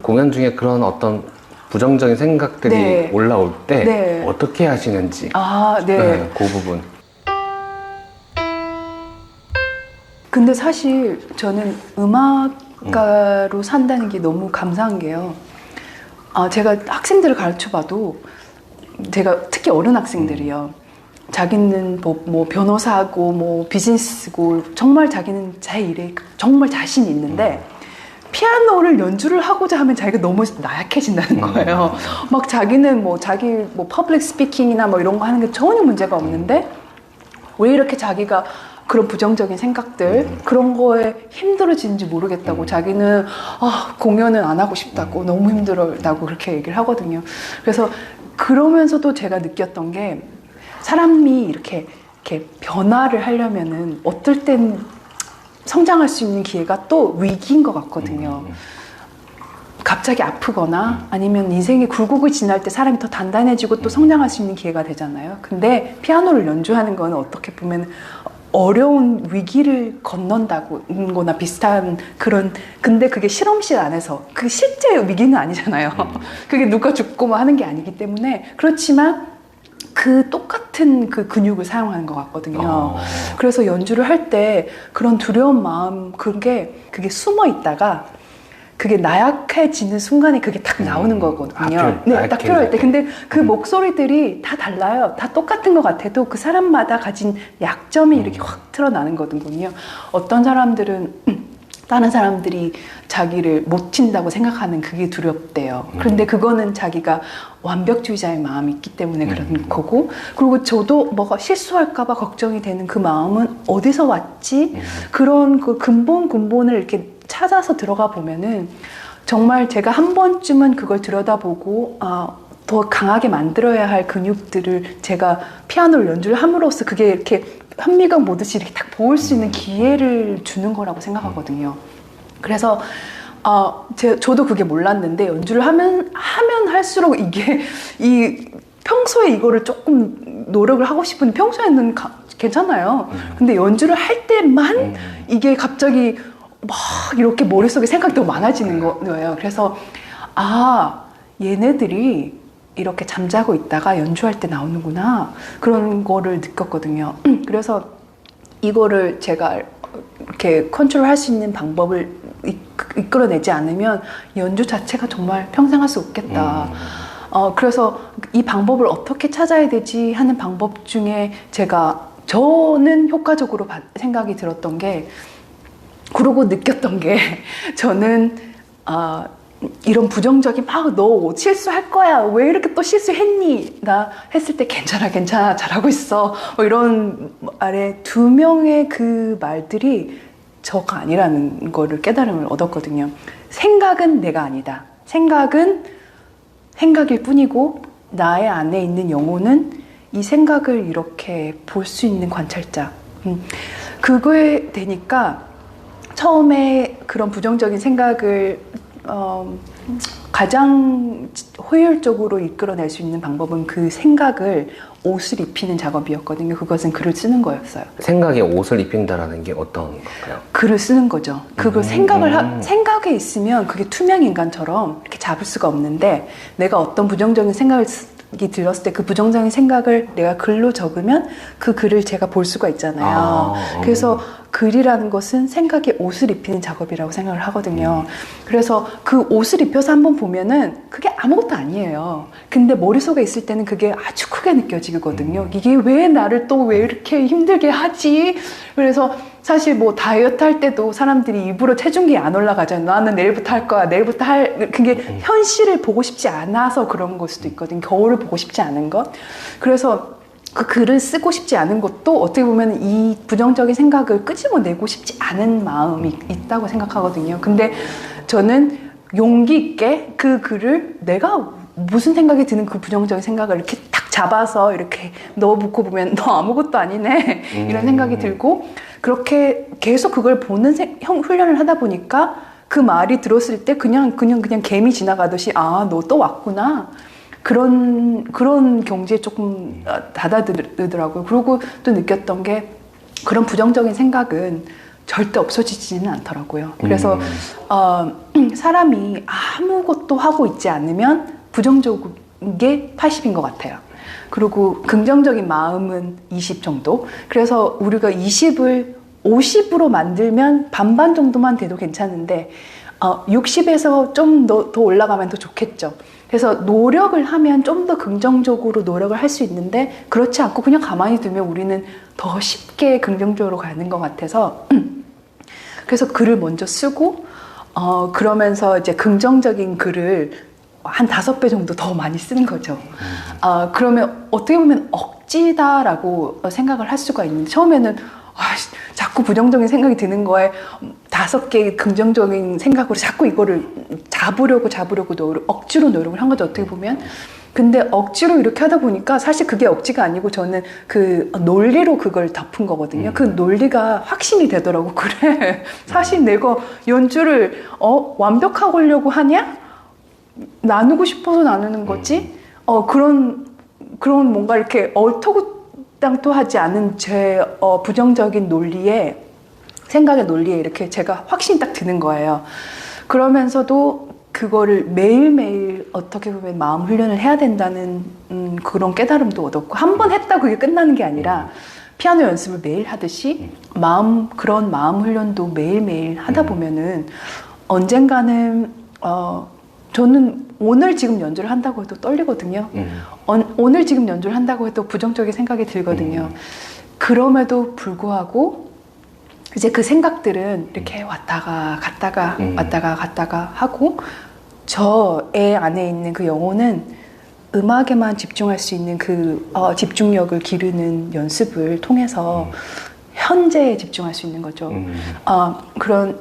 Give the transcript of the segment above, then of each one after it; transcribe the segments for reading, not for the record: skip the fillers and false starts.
공연 중에 그런 어떤 부정적인 생각들이 네. 올라올 때 네. 어떻게 하시는지. 아, 네. 네, 그 부분. 근데 사실 저는 음악가로 산다는 게 너무 감사한 게요. 제가 학생들을 가르쳐 봐도, 제가 특히 어른 학생들이요. 자기는 뭐 변호사고 뭐 비즈니스고 정말 자기는 제 일에 정말 자신이 있는데 피아노를 연주를 하고자 하면 자기가 너무 나약해진다는 거예요. 막 자기는 뭐 자기 뭐 퍼블릭 스피킹이나 뭐 이런 거 하는 게 전혀 문제가 없는데 왜 이렇게 자기가 그런 부정적인 생각들 그런 거에 힘들어지는지 모르겠다고 자기는 공연은 안 하고 싶다고 너무 힘들다고 그렇게 얘기를 하거든요. 그래서 그러면서도 제가 느꼈던 게 사람이 이렇게 변화를 하려면은 어떨 땐 성장할 수 있는 기회가 또 위기인 것 같거든요. 갑자기 아프거나 아니면 인생의 굴곡을 지날 때 사람이 더 단단해지고 또 성장할 수 있는 기회가 되잖아요. 근데 피아노를 연주하는 건 어떻게 보면 어려운 위기를 건넌다고 거나 비슷한 그런, 근데 그게 실험실 안에서 그 실제 위기는 아니잖아요. 그게 누가 죽고 뭐 하는 게 아니기 때문에 그렇지만 그 똑같은 그 근육을 사용하는 것 같거든요. 그래서 연주를 할 때 그런 두려운 마음, 그게 숨어 있다가 그게 나약해지는 순간에 그게 딱 나오는 거거든요. 네, 딱 필요할 때. 근데 그 목소리들이 다 달라요. 다 똑같은 것 같아도 그 사람마다 가진 약점이 이렇게 확 드러나는 거거든요. 어떤 사람들은 다른 사람들이 자기를 못 친다고 생각하는 그게 두렵대요. 그런데 그거는 자기가 완벽주의자의 마음이 있기 때문에 그런 거고, 그리고 저도 뭐가 실수할까봐 걱정이 되는 그 마음은 어디서 왔지? 그런 그 근본을 이렇게 찾아서 들어가 보면은 정말 제가 한 번쯤은 그걸 들여다보고 더 강하게 만들어야 할 근육들을 제가 피아노를 연주를 함으로써 그게 이렇게 현미경 보듯이 이렇게 딱 보일 수 있는 기회를 주는 거라고 생각하거든요. 그래서 저도 그게 몰랐는데 연주를 하면 할수록 이게 평소에 이거를 조금 노력을 하고 싶은데 평소에는 괜찮아요. 근데 연주를 할 때만 이게 갑자기 막 이렇게 머릿속에 생각이 더 많아지는 거예요. 그래서 얘네들이 이렇게 잠자고 있다가 연주할 때 나오는구나, 그런 거를 느꼈거든요. 그래서 이거를 제가 이렇게 컨트롤할 수 있는 방법을 이끌어내지 않으면 연주 자체가 정말 평생 할 수 없겠다. 그래서 이 방법을 어떻게 찾아야 되지 하는 방법 중에 저는 효과적으로 생각이 들었던 게, 그러고 느꼈던 게, 저는 이런 부정적인 너 실수할 거야, 왜 이렇게 또 실수했니? 나 했을 때 괜찮아 잘하고 있어, 이런 말에 2명의 그 말들이 저가 아니라는 거를 깨달음을 얻었거든요. 생각은 내가 아니다. 생각은 생각일 뿐이고 나의 안에 있는 영혼은 이 생각을 이렇게 볼 수 있는 관찰자. 그거에 되니까 처음에 그런 부정적인 생각을 가장 효율적으로 이끌어낼 수 있는 방법은 그 생각을 옷을 입히는 작업이었거든요. 그것은 글을 쓰는 거였어요. 생각에 옷을 입힌다라는 게 어떤 건가요? 글을 쓰는 거죠. 그걸 생각에 있으면 그게 투명 인간처럼 이렇게 잡을 수가 없는데, 내가 어떤 부정적인 생각이 들었을 때 그 부정적인 생각을 내가 글로 적으면 그 글을 제가 볼 수가 있잖아요. 그래서 글이라는 것은 생각에 옷을 입히는 작업이라고 생각을 하거든요. 그래서 그 옷을 입혀서 한번 보면은 그게 아무것도 아니에요. 근데 머릿속에 있을 때는 그게 아주 크게 느껴지거든요. 이게 왜 나를 또 왜 이렇게 힘들게 하지? 그래서 사실 뭐 다이어트 할 때도 사람들이 입으로 체중계 안 올라가잖아요. 나는 내일부터 할 거야. 그게 현실을 보고 싶지 않아서 그런 걸 수도 있거든요. 거울을 보고 싶지 않은 것. 그래서 그 글을 쓰고 싶지 않은 것도 어떻게 보면 이 부정적인 생각을 끄집어내고 싶지 않은 마음이 있다고 생각하거든요. 근데 저는 용기 있게 그 글을 내가 무슨 생각이 드는 그 부정적인 생각을 이렇게 딱 잡아서 이렇게 넣어붙고 보면 너 아무것도 아니네 이런 생각이 들고, 그렇게 계속 그걸 보는 훈련을 하다 보니까 그 말이 들었을 때 그냥 개미 지나가듯이 너 또 왔구나, 그런 경지에 조금 다다들더라고요. 그리고 또 느꼈던 게, 그런 부정적인 생각은 절대 없어지지는 않더라고요. 그래서 사람이 아무것도 하고 있지 않으면 부정적인 게 80인 것 같아요. 그리고 긍정적인 마음은 20 정도. 그래서 우리가 20을 50으로 만들면 반반 정도만 돼도 괜찮은데 60에서 좀 더 올라가면 더 좋겠죠. 그래서 노력을 하면 좀 더 긍정적으로 노력을 할 수 있는데 그렇지 않고 그냥 가만히 두면 우리는 더 쉽게 긍정적으로 가는 것 같아서 그래서 글을 먼저 쓰고 그러면서 이제 긍정적인 글을 한 5배 정도 더 많이 쓰는 거죠. 그러면 어떻게 보면 억지다라고 생각을 할 수가 있는데 처음에는 자꾸 부정적인 생각이 드는 거에 5개 긍정적인 생각으로 자꾸 이거를 잡으려고 억지로 노력을 한 거죠, 어떻게 보면. 근데 억지로 이렇게 하다 보니까 사실 그게 억지가 아니고 저는 그 논리로 그걸 덮은 거거든요. 그 논리가 확신이 되더라고. 그래, 사실 내가 연주를 완벽하려고 하냐? 나누고 싶어서 나누는 거지? 그런 뭔가 이렇게 얼토당토하지 않은 제 부정적인 논리에 생각의 논리에 이렇게 제가 확신이 딱 드는 거예요. 그러면서도 그거를 매일매일 어떻게 보면 마음 훈련을 해야 된다는 그런 깨달음도 얻었고 한 번 했다고 그게 끝나는 게 아니라 피아노 연습을 매일 하듯이 그런 마음 훈련도 매일매일 하다 보면은 언젠가는 저는 오늘 지금 연주를 한다고 해도 떨리거든요. 오늘 지금 연주를 한다고 해도 부정적인 생각이 들거든요. 그럼에도 불구하고 이제 그 생각들은 이렇게 왔다가 갔다가 하고 저의 안에 있는 그 영혼은 음악에만 집중할 수 있는 그 집중력을 기르는 연습을 통해서 현재에 집중할 수 있는 거죠. 그런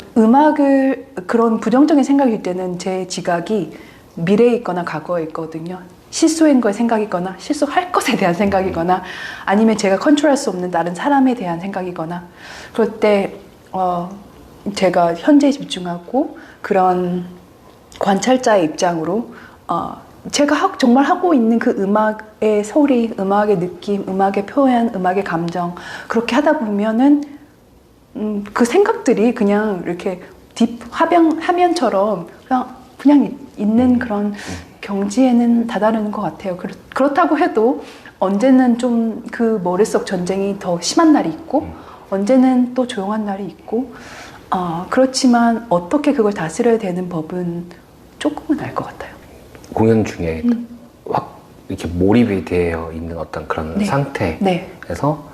그런 부정적인 생각일 때는 제 지각이 미래에 있거나 과거에 있거든요. 실수한 거에 생각이거나 실수할 것에 대한 생각이거나 아니면 제가 컨트롤할 수 없는 다른 사람에 대한 생각이거나 그럴 때 제가 현재에 집중하고 그런 관찰자의 입장으로 제가 정말 하고 있는 그 음악의 소리, 음악의 느낌, 음악의 표현, 음악의 감정 그렇게 하다 보면은 그 생각들이 그냥 이렇게 화면처럼 그냥 있는 그런 경지에는 다다르는 것 같아요. 그렇다고 해도 언제는 좀 그 머릿속 전쟁이 더 심한 날이 있고 언제는 또 조용한 날이 있고 그렇지만 어떻게 그걸 다스려야 되는 법은 조금은 알 것 같아요. 공연 중에 확 이렇게 몰입이 되어 있는 어떤 그런 상태에서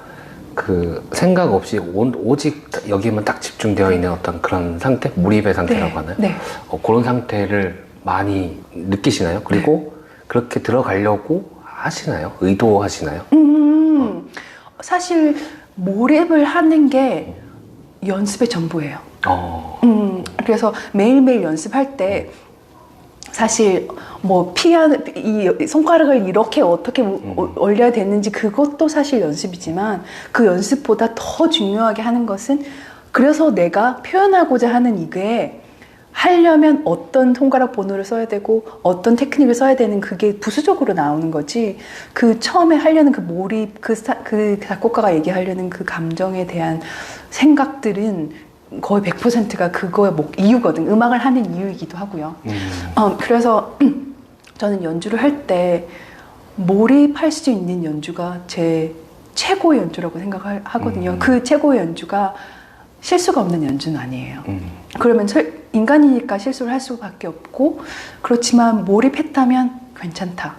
그 생각 없이 오직 여기에만 딱 집중되어 있는 어떤 그런 상태? 몰입의 상태라고 하나요? 그런 상태를 많이 느끼시나요? 그리고 그렇게 들어가려고 하시나요? 의도하시나요? 사실 몰입을 하는 게 연습의 전부예요. 그래서 매일매일 연습할 때 사실 뭐 이 손가락을 이렇게 어떻게 올려야 되는지 그것도 사실 연습이지만 그 연습보다 더 중요하게 하는 것은 그래서 내가 표현하고자 하는 이게 하려면 어떤 손가락 번호를 써야 되고 어떤 테크닉을 써야 되는 그게 부수적으로 나오는 거지 그 처음에 하려는 그 몰입 그 작곡가가 얘기하려는 그 감정에 대한 생각들은 거의 100%가 그거의 이유거든. 음악을 하는 이유이기도 하고요. 그래서 저는 연주를 할 때 몰입할 수 있는 연주가 제 최고의 연주라고 생각하거든요. 그 최고의 연주가 실수가 없는 연주는 아니에요. 그러면 인간이니까 실수를 할 수밖에 없고 그렇지만 몰입했다면 괜찮다.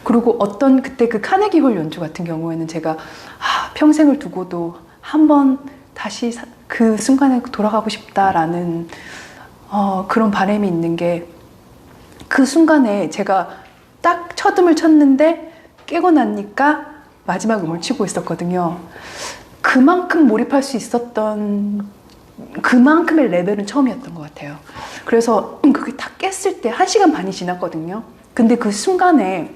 그리고 그때 그 카네기홀 연주 같은 경우에는 제가 평생을 두고도 한번 다시 그 순간에 돌아가고 싶다라는 그런 바람이 있는 게 그 순간에 제가 딱 첫음을 쳤는데 깨고 나니까 마지막 음을 치고 있었거든요. 그만큼 몰입할 수 있었던 그만큼의 레벨은 처음이었던 것 같아요. 그래서 그게 다 깼을 때 1시간 반이 지났거든요. 근데 그 순간에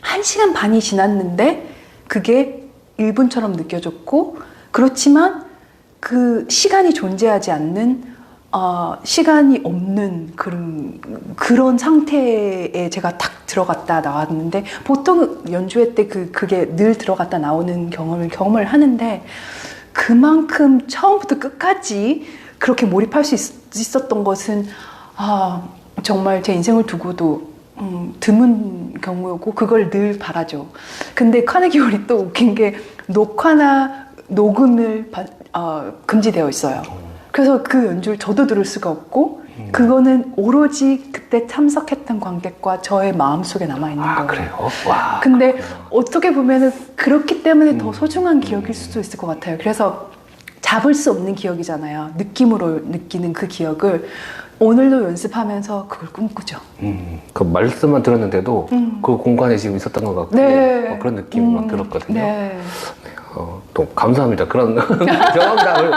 1시간 반이 지났는데 그게 1분처럼 느껴졌고 그렇지만 그 시간이 존재하지 않는 시간이 없는 그런 상태에 제가 딱 들어갔다 나왔는데 보통 연주회 때 그게 늘 들어갔다 나오는 경험을 하는데 그만큼 처음부터 끝까지 그렇게 몰입할 수 있었던 것은 정말 제 인생을 두고도 드문 경우였고 그걸 늘 바라죠. 근데 카네기 홀이 또 웃긴 게 녹화나 녹음을 금지되어 있어요. 그래서 그 연주를 저도 들을 수가 없고 그거는 오로지 그때 참석했던 관객과 저의 마음속에 남아있는 거예요. 그래요? 와. 근데 어떻게 보면은 그렇기 때문에 더 소중한 기억일 수도 있을 것 같아요. 그래서 잡을 수 없는 기억이잖아요. 느낌으로 느끼는 그 기억을 오늘도 연습하면서 그걸 꿈꾸죠. 그 말씀만 들었는데도 그 공간에 지금 있었던 것 같고 네. 그런 느낌이 막 들었거든요. 네. 또 감사합니다. 그런 경험담을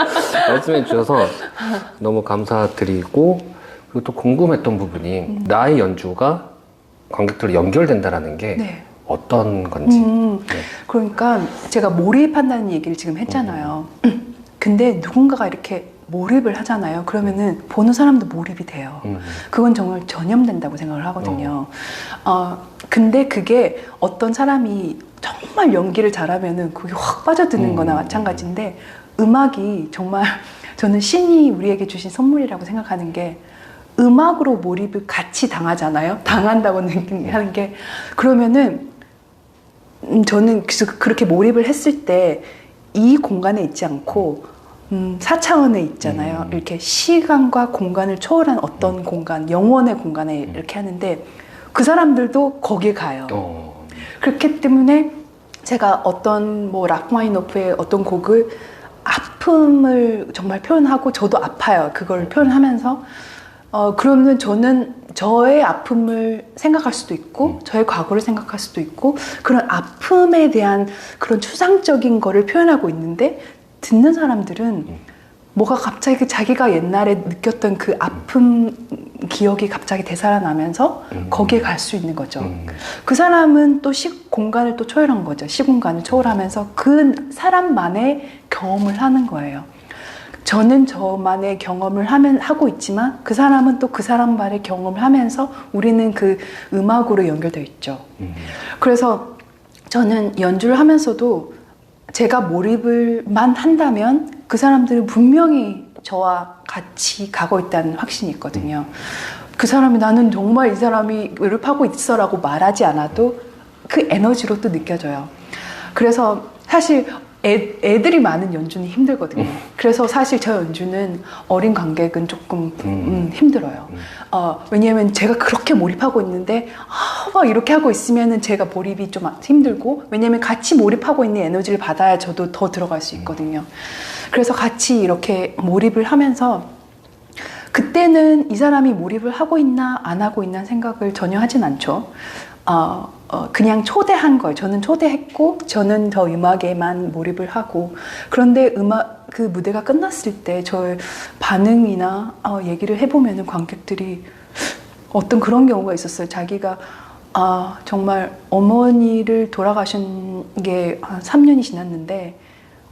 말씀해 주셔서 너무 감사드리고 그리고 또 궁금했던 부분이 나의 연주가 관객들로 연결된다라는 게 네. 어떤 건지. 네. 그러니까 제가 몰입한다는 얘기를 지금 했잖아요. 근데 누군가가 이렇게 몰입을 하잖아요. 그러면은 보는 사람도 몰입이 돼요. 그건 정말 전염된다고 생각을 하거든요. 근데 그게 어떤 사람이 정말 연기를 잘하면은 그게 확 빠져드는 거나 마찬가지인데 음악이 정말 저는 신이 우리에게 주신 선물이라고 생각하는 게 음악으로 몰입을 같이 당하잖아요. 당한다고 하는 게 그러면은 저는 그렇게 몰입을 했을 때 이 공간에 있지 않고 4차원에 있잖아요. 이렇게 시간과 공간을 초월한 어떤 공간, 영혼의 공간에 이렇게 하는데 그 사람들도 거기에 가요. 그렇기 때문에 제가 어떤 뭐 라흐마니노프의 어떤 곡을 아픔을 정말 표현하고 저도 아파요. 그걸 표현하면서 그러면 저는 저의 아픔을 생각할 수도 있고 저의 과거를 생각할 수도 있고 그런 아픔에 대한 그런 추상적인 거를 표현하고 있는데 듣는 사람들은 뭐가 갑자기 자기가 옛날에 느꼈던 그 아픔 기억이 갑자기 되살아나면서 거기에 갈 수 있는 거죠. 그 사람은 또 공간을 또 초월한 거죠. 시공간을 초월하면서 그 사람만의 경험을 하는 거예요. 저는 저만의 경험을 하고 있지만 그 사람은 또 그 사람만의 경험을 하면서 우리는 그 음악으로 연결되어 있죠. 그래서 저는 연주를 하면서도 제가 몰입을만 한다면 그 사람들은 분명히 저와 같이 가고 있다는 확신이 있거든요. 그 사람이 나는 정말 이 사람이 몰입하고 있어라고 말하지 않아도 그 에너지로 또 느껴져요. 그래서 사실 애들이 많은 연주는 힘들거든요. 그래서 사실 저 연주는 어린 관객은 조금 힘들어요. 왜냐하면 제가 그렇게 몰입하고 있는데 막 이렇게 하고 있으면은 제가 몰입이 좀 힘들고 왜냐하면 같이 몰입하고 있는 에너지를 받아야 저도 더 들어갈 수 있거든요. 그래서 같이 이렇게 몰입을 하면서 그때는 이 사람이 몰입을 하고 있나 안 하고 있나 생각을 전혀 하진 않죠. 그냥 초대한 거예요. 저는 초대했고 저는 저 음악에만 몰입을 하고 그런데 그 무대가 끝났을 때 저의 반응이나 얘기를 해보면은 관객들이 어떤 그런 경우가 있었어요. 자기가 정말 어머니를 돌아가신 게 한 3년이 지났는데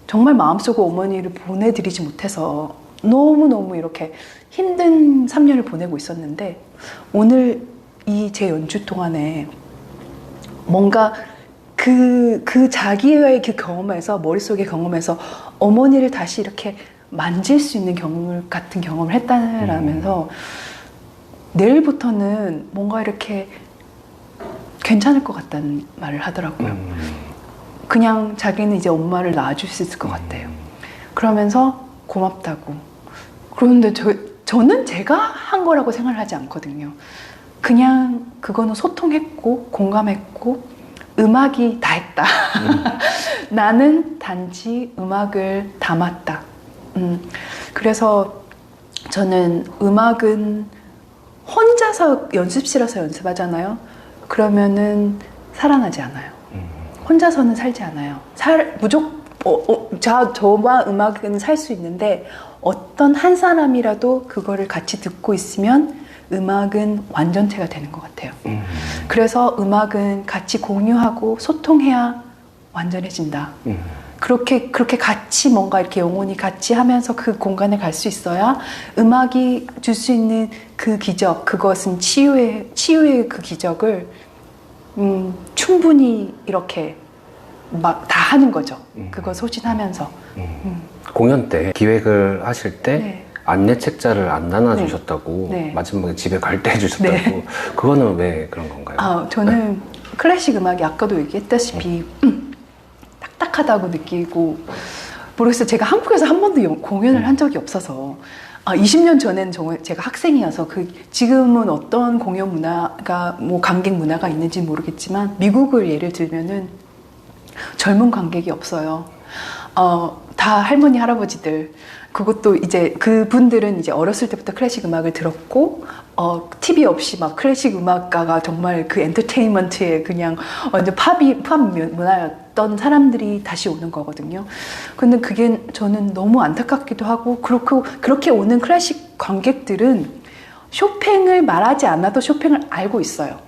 정말 마음속으로 어머니를 보내드리지 못해서 너무너무 이렇게 힘든 3년을 보내고 있었는데 오늘 이 제 연주 동안에 뭔가 그 자기의 그 경험에서 머릿속의 경험에서 어머니를 다시 이렇게 만질 수 있는 같은 경험을 했다라면서 내일부터는 뭔가 이렇게 괜찮을 것 같다는 말을 하더라고요. 그냥 자기는 이제 엄마를 낳아줄 수 있을 것 같아요. 그러면서 고맙다고. 그런데 저는 제가 한 거라고 생각을 하지 않거든요. 그냥 그거는 소통했고 공감했고 음악이 다 했다. 나는 단지 음악을 담았다. 그래서 저는 음악은 혼자서 연습실에서 연습하잖아요. 그러면은 살아나지 않아요. 혼자서는 살지 않아요. 저와 음악은 살 수 있는데 어떤 한 사람이라도 그거를 같이 듣고 있으면 음악은 완전체가 되는 것 같아요. 그래서 음악은 같이 공유하고 소통해야 완전해진다. 그렇게 같이 뭔가 이렇게 영혼이 같이 하면서 그 공간에 갈 수 있어야 음악이 줄 수 있는 그 기적, 그것은 치유의 그 기적을 충분히 이렇게 막 다 하는 거죠. 그거 소진하면서. 공연 때 기획을 하실 때 네. 안내 책자를 안 나눠주셨다고 네. 마지막에 집에 갈 때 해주셨다고 네. 그거는 왜 그런 건가요? 저는 클래식 음악이 아까도 얘기했다시피 딱딱하다고 느끼고 모르겠어요. 제가 한국에서 한 번도 공연을 한 적이 없어서 20년 전에는 제가 학생이어서 지금은 어떤 공연 문화가 뭐 관객 문화가 있는지 모르겠지만 미국을 예를 들면은 젊은 관객이 없어요. 다 할머니 할아버지들. 그것도 이제 그분들은 이제 어렸을 때부터 클래식 음악을 들었고 TV 없이 막 클래식 음악가가 정말 그 엔터테인먼트에 그냥 완전 팝 문화였던 사람들이 다시 오는 거거든요. 근데 그게 저는 너무 안타깝기도 하고 그렇게 오는 클래식 관객들은 쇼팽을 말하지 않아도 쇼팽을 알고 있어요.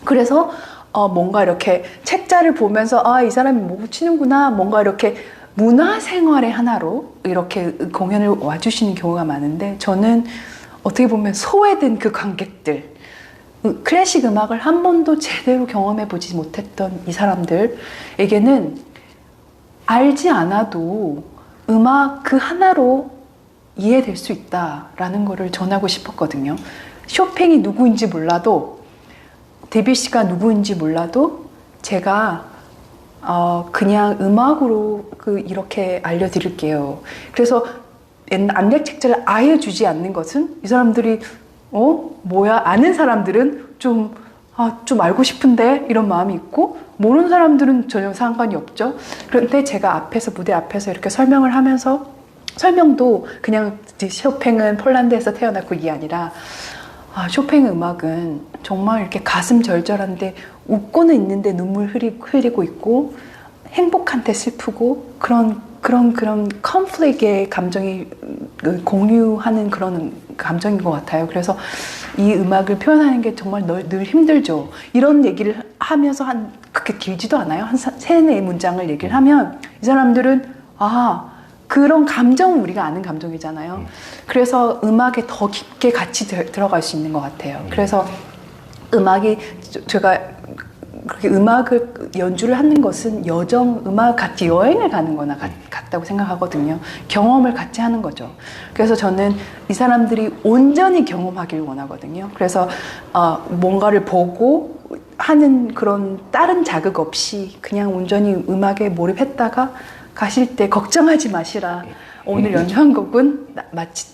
그래서 뭔가 이렇게 책자를 보면서 이 사람이 뭐 치는구나 뭔가 이렇게 문화생활의 하나로 이렇게 공연을 와주시는 경우가 많은데 저는 어떻게 보면 소외된 그 관객들 클래식 음악을 한 번도 제대로 경험해보지 못했던 이 사람들에게는 알지 않아도 음악 그 하나로 이해될 수 있다라는 거를 전하고 싶었거든요. 쇼팽이 누구인지 몰라도 데뷔시가 누구인지 몰라도 제가 그냥 음악으로 이렇게 알려드릴게요. 그래서 안내 책자를 아예 주지 않는 것은 이 사람들이 뭐야 아는 사람들은 좀 알고 싶은데 이런 마음이 있고 모르는 사람들은 전혀 상관이 없죠. 그런데 제가 무대 앞에서 이렇게 설명을 하면서 설명도 그냥 쇼팽은 폴란드에서 태어났고 이게 아니라 쇼팽 음악은 정말 이렇게 가슴 절절한데 웃고는 있는데 눈물 흐리고 있고 행복한데 슬프고 그런 컨플릭의 감정이 공유하는 그런 감정인 것 같아요. 그래서 이 음악을 표현하는 게 정말 늘 힘들죠. 이런 얘기를 하면서 그렇게 길지도 않아요. 한 3-4문장을 얘기를 하면 이 사람들은 그런 감정은 우리가 아는 감정이잖아요. 그래서 음악에 더 깊게 같이 들어갈 수 있는 것 같아요. 그래서 제가 그렇게 음악을 연주를 하는 것은 음악 같이 여행을 가는 거나 같다고 생각하거든요. 경험을 같이 하는 거죠. 그래서 저는 이 사람들이 온전히 경험하길 원하거든요. 그래서 뭔가를 보고 하는 그런 다른 자극 없이 그냥 온전히 음악에 몰입했다가 가실 때 걱정하지 마시라. 오늘 연주한 곡은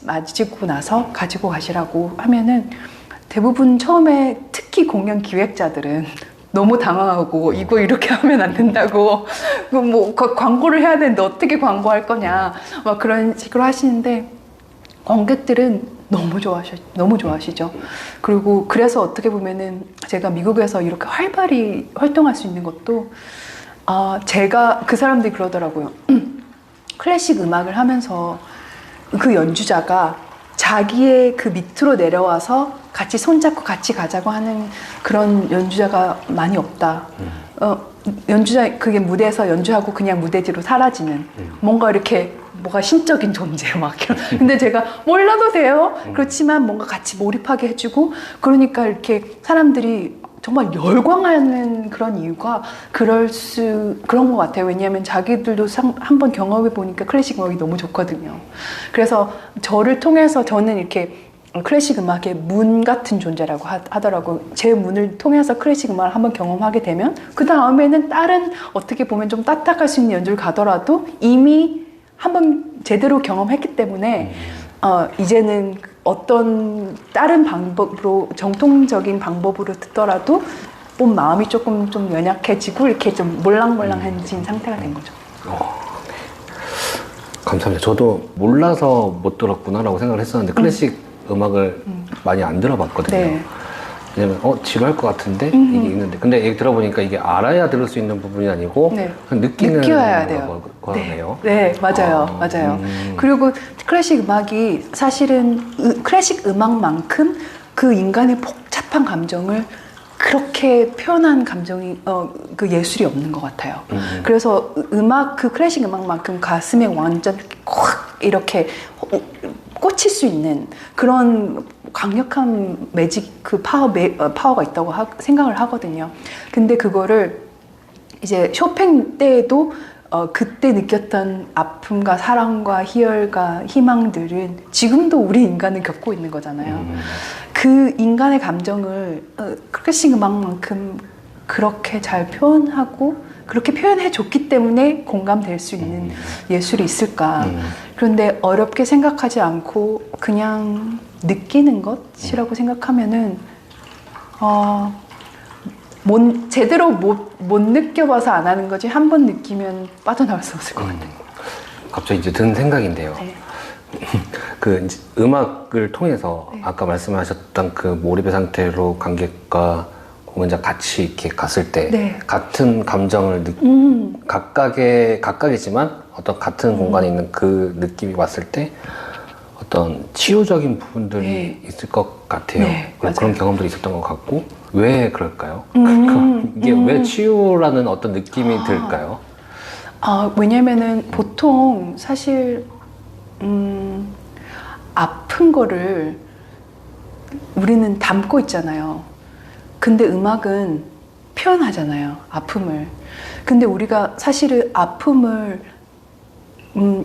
마치고 나서 가지고 가시라고 하면은 대부분 처음에 특히 공연 기획자들은 너무 당황하고 이거 이렇게 하면 안 된다고 뭐 광고를 해야 되는데 어떻게 광고할 거냐 막 그런 식으로 하시는데 관객들은 너무 좋아하시죠. 그리고 그래서 어떻게 보면은 제가 미국에서 이렇게 활발히 활동할 수 있는 것도 제가 그 사람들이 그러더라고요. 클래식 음악을 하면서 그 연주자가 자기의 그 밑으로 내려와서 같이 손잡고 같이 가자고 하는 그런 연주자가 많이 없다. 그게 무대에서 연주하고 그냥 무대 뒤로 사라지는 뭔가 이렇게 뭐가 신적인 존재 막 근데 제가 몰라도 돼요. 그렇지만 뭔가 같이 몰입하게 해주고 그러니까 이렇게 사람들이 정말 열광하는 그런 이유가 그런 것 같아요. 왜냐하면 자기들도 한번 경험해 보니까 클래식 음악이 너무 좋거든요. 그래서 저를 통해서 저는 이렇게 클래식 음악의 문 같은 존재라고 하더라고요. 제 문을 통해서 클래식 음악을 한번 경험하게 되면 그 다음에는 다른 어떻게 보면 좀 딱딱할 수 있는 연주를 가더라도 이미 한번 제대로 경험했기 때문에 이제는 어떤 다른 방법으로 정통적인 방법으로 듣더라도 좀 마음이 조금 좀 연약해지고 이렇게 좀 몰랑몰랑해진 상태가 된 거죠. 감사합니다. 저도 몰라서 못 들었구나라고 생각을 했었는데 클래식 음악을 많이 안 들어봤거든요. 네. 왜냐면 지루할 것 같은데 이게 있는데 근데 얘기 들어보니까 이게 알아야 들을 수 있는 부분이 아니고 네. 그냥 느껴야 돼요. 거네요. 네, 맞아요. 맞아요. 그리고 클래식 음악이 사실은 클래식 음악만큼 그 인간의 복잡한 감정을 그렇게 표현한 감정이 그 예술이 없는 것 같아요. 그래서 그 클래식 음악만큼 가슴에 완전 콱 이렇게 꽂힐 수 있는 그런 강력한 매직 파워가 있다고 생각을 하거든요. 근데 그거를 이제 쇼팽 때에도 그때 느꼈던 아픔과 사랑과 희열과 희망들은 지금도 우리 인간은 겪고 있는 거잖아요. 그 인간의 감정을 클래식 음악만큼 그렇게 잘 표현하고 그렇게 표현해 줬기 때문에 공감될 수 있는 예술이 있을까. 그런데 어렵게 생각하지 않고 그냥 느끼는 것이라고 생각하면은 제대로 못 느껴봐서 안 하는 거지 한 번 느끼면 빠져나올 수 없을 것 같아요. 갑자기 이제 든 생각인데요. 네. 그 이제 음악을 통해서 네. 아까 말씀하셨던 그 몰입의 상태로 관객과 공연자 같이 이렇게 갔을 때 네. 같은 감정을 각각이지만 어떤 같은 공간에 있는 그 느낌이 왔을 때 어떤 치유적인 부분들이 네. 있을 것 같아요. 네, 그런 맞아요. 경험들이 있었던 것 같고 왜 그럴까요? 이게 왜 치유라는 어떤 느낌이 들까요? 왜냐면은 보통 사실 아픈 거를 우리는 담고 있잖아요. 근데 음악은 표현하잖아요. 아픔을. 근데 우리가 사실은 아픔을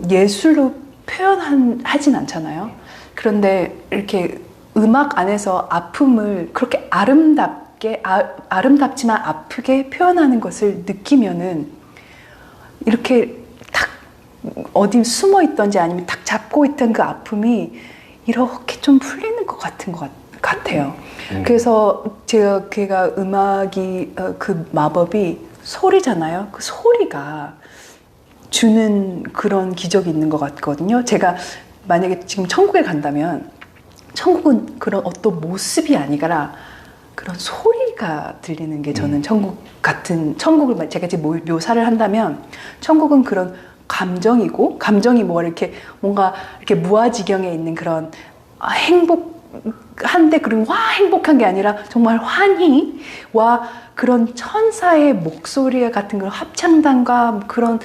예술로 표현하진 않잖아요. 그런데 이렇게 음악 안에서 아픔을 그렇게 아름답지만 아프게 표현하는 것을 느끼면은 이렇게 탁 어디 숨어 있던지 아니면 탁 잡고 있던 그 아픔이 이렇게 좀 풀리는 것 같은 것 같아요. 그래서 걔가 음악이 그 마법이 소리잖아요. 그 소리가 주는 그런 기적이 있는 것 같거든요. 제가 만약에 지금 천국에 간다면 천국은 그런 어떤 모습이 아니라 그런 소리가 들리는 게 저는 천국을 제가 지금 묘사를 한다면 천국은 그런 감정이고 감정이 뭐 이렇게 뭔가 이렇게 무아지경에 있는 그런 행복한데 그런 행복한 게 아니라 정말 환희와 그런 천사의 목소리 같은 그런 합창단과 그런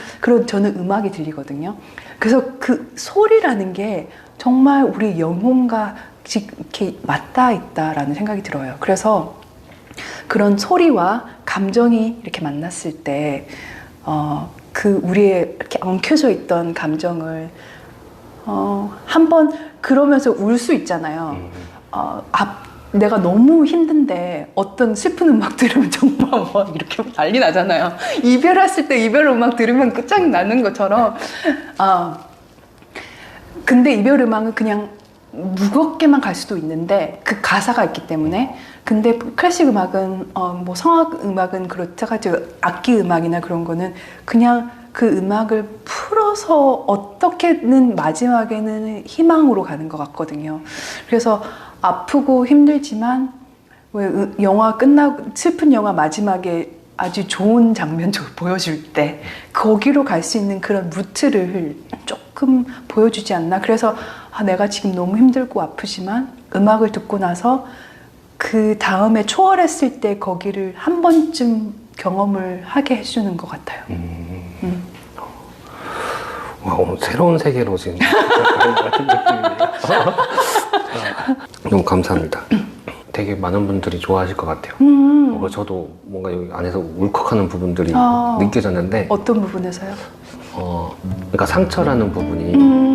저는 음악이 들리거든요. 그래서 그 소리라는 게 정말 우리 영혼과 이렇게 맞닿아 있다라는 생각이 들어요. 그래서 그런 소리와 감정이 이렇게 만났을 때, 그 우리의 이렇게 엉켜져 있던 감정을, 한번 그러면서 울 수 있잖아요. 내가 너무 힘든데 어떤 슬픈 음악 들으면 정말 막 이렇게 난리 나잖아요. 이별했을 때 이별 음악 들으면 끝장나는 것처럼. 근데 이별 음악은 그냥 무겁게만 갈 수도 있는데 그 가사가 있기 때문에. 근데 클래식 음악은 뭐 성악 음악은 그렇다가 악기 음악이나 그런 거는 그냥 그 음악을 풀어서 어떻게든 마지막에는 희망으로 가는 것 같거든요. 그래서 아프고 힘들지만 왜 영화 끝나고 슬픈 영화 마지막에 아주 좋은 장면 보여줄 때 거기로 갈 수 있는 그런 루트를 조금 보여주지 않나. 그래서 내가 지금 너무 힘들고 아프지만 음악을 듣고 나서 그 다음에 초월했을 때 거기를 한 번쯤 경험을 하게 해주는 것 같아요. 와, 오늘 새로운 세계로 지금 가는 것 같은 느낌이네요. 너무 감사합니다. 되게 많은 분들이 좋아하실 것 같아요. 저도 뭔가 여기 안에서 울컥하는 부분들이 느껴졌는데 어떤 부분에서요? 그러니까 상처라는 부분이